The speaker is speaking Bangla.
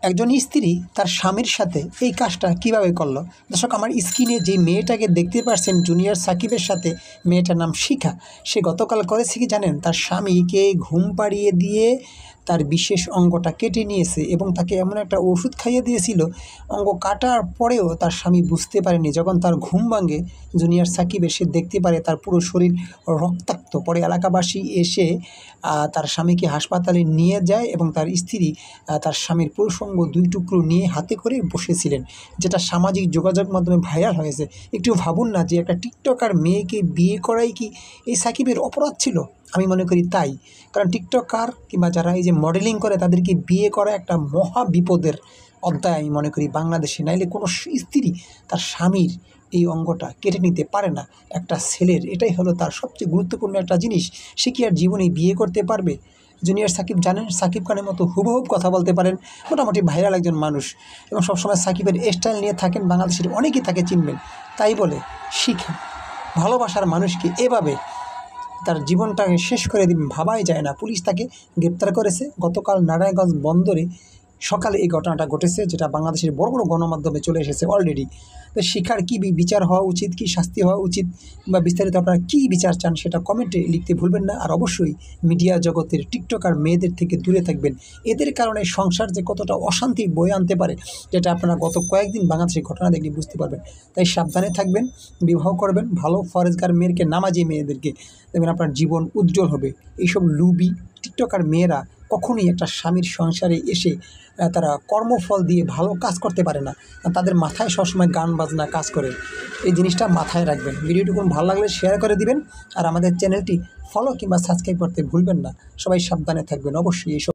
একজন স্ত্রী তার স্বামীর সাথে এই কাজটা কিভাবে করলো। দর্শক, আমার স্ক্রিনে যে মেয়েটাকে দেখতে পাচ্ছেন জুনিয়র সাকিবের সাথে, মেয়েটার নাম শিখা। সে গতকাল করেছে কি জানেন, তার স্বামীকে ঘুম পাড়িয়ে দিয়ে তার বিশেষ অঙ্গটা কেটে নিয়েছে এবং তাকে এমন একটা ওষুধ খাইয়ে দিয়েছিল, অঙ্গ কাটার পরেও তার স্বামী বুঝতে পারেনি। যখন তার ঘুম ভাঙে জুনিয়র সাকিবের, সে দেখতে পারে তার পুরো শরীর রক্তাক্ত। পরে এলাকাবাসী এসে তার স্বামীকে হাসপাতালে নিয়ে যায় এবং তার স্ত্রী তার স্বামীর পুরুষ অঙ্গ 2 টুকরো নিয়ে হাতে করে বসেছিলেন, যেটা সামাজিক যোগাযোগ মাধ্যমে ভাইরাল হয়েছে। একটু ভাবুন না, যে একটা টিকটকার মেয়েকে বিয়ে করাই কি এই সাকিবের অপরাধ ছিল? আমি মনে করি তাই। কারণ টিকটকার কিংবা যারা এই যে মডেলিং করে তাদেরকে বিয়ে করা একটা মহা বিপদের অধ্যায় আমি মনে করি বাংলাদেশে। নাইলে কোনো স্ত্রী তার স্বামীর এই অঙ্গটা কেটে নিতে পারে না। একটা ছেলের এটাই হলো তার সবচেয়ে গুরুত্বপূর্ণ একটা জিনিস। সে কি আর জীবনে বিয়ে করতে পারবে? জুনিয়র সাকিব জানেন, সাকিব খানের মতো হুবহুব কথা বলতে পারেন, মোটামুটি ভাইরাল একজন মানুষ এবং সবসময় সাকিবের স্টাইল নিয়ে থাকেন। বাংলাদেশের অনেকেই তাকে চিনবেন। তাই বলে শিখা ভালোবাসার মানুষকে এভাবে তার জীবনটাকে শেষ করে দিবেন, ভাবাই যায় না। পুলিশ তাকে গ্রেপ্তার করেছে গতকাল নারায়ণগঞ্জ বন্দরে সকালে এই ঘটনাটা ঘটেছে, যেটা বাংলাদেশের বড় বড় গণমাধ্যমে চলে এসেছে অলরেডি। তো শিখার কী বিচার হওয়া উচিত, কী শাস্তি হওয়া উচিত, বা বিস্তারিত আপনারা কী বিচার চান সেটা কমেন্টে লিখতে ভুলবেন না। আর অবশ্যই মিডিয়া জগতের টিকটকার মেয়েদের থেকে দূরে থাকবেন। এদের কারণে সংসার যে কতটা অশান্তি বয়ে আনতে পারে, যেটা আপনারা গত কয়েকদিন বাংলাদেশের ঘটনা দেখলে বুঝতে পারবেন। তাই সাবধানে থাকবেন, বিবাহ করবেন ভালো ফরেজগার মেয়েকে, নামাজি মেয়েদেরকে, দেখবেন আপনার জীবন উজ্জ্বল হবে। এইসব লুবি টিকটকার মেয়েরা কখনোই একটা স্বামীর সংসারে এসে তারা কর্মফল দিয়ে ভালো কাজ করতে পারে না। তাদের মাথায় সবসময় গান বাজনা কাজ করে। এই জিনিসটা মাথায় রাখবেন। ভিডিওটি কোনো ভালো লাগলে শেয়ার করে দিবেন, আর আমাদের চ্যানেলটি ফলো কিংবা সাবস্ক্রাইব করতে ভুলবেন না। সবাই সাবধানে থাকবেন অবশ্যই। এইসব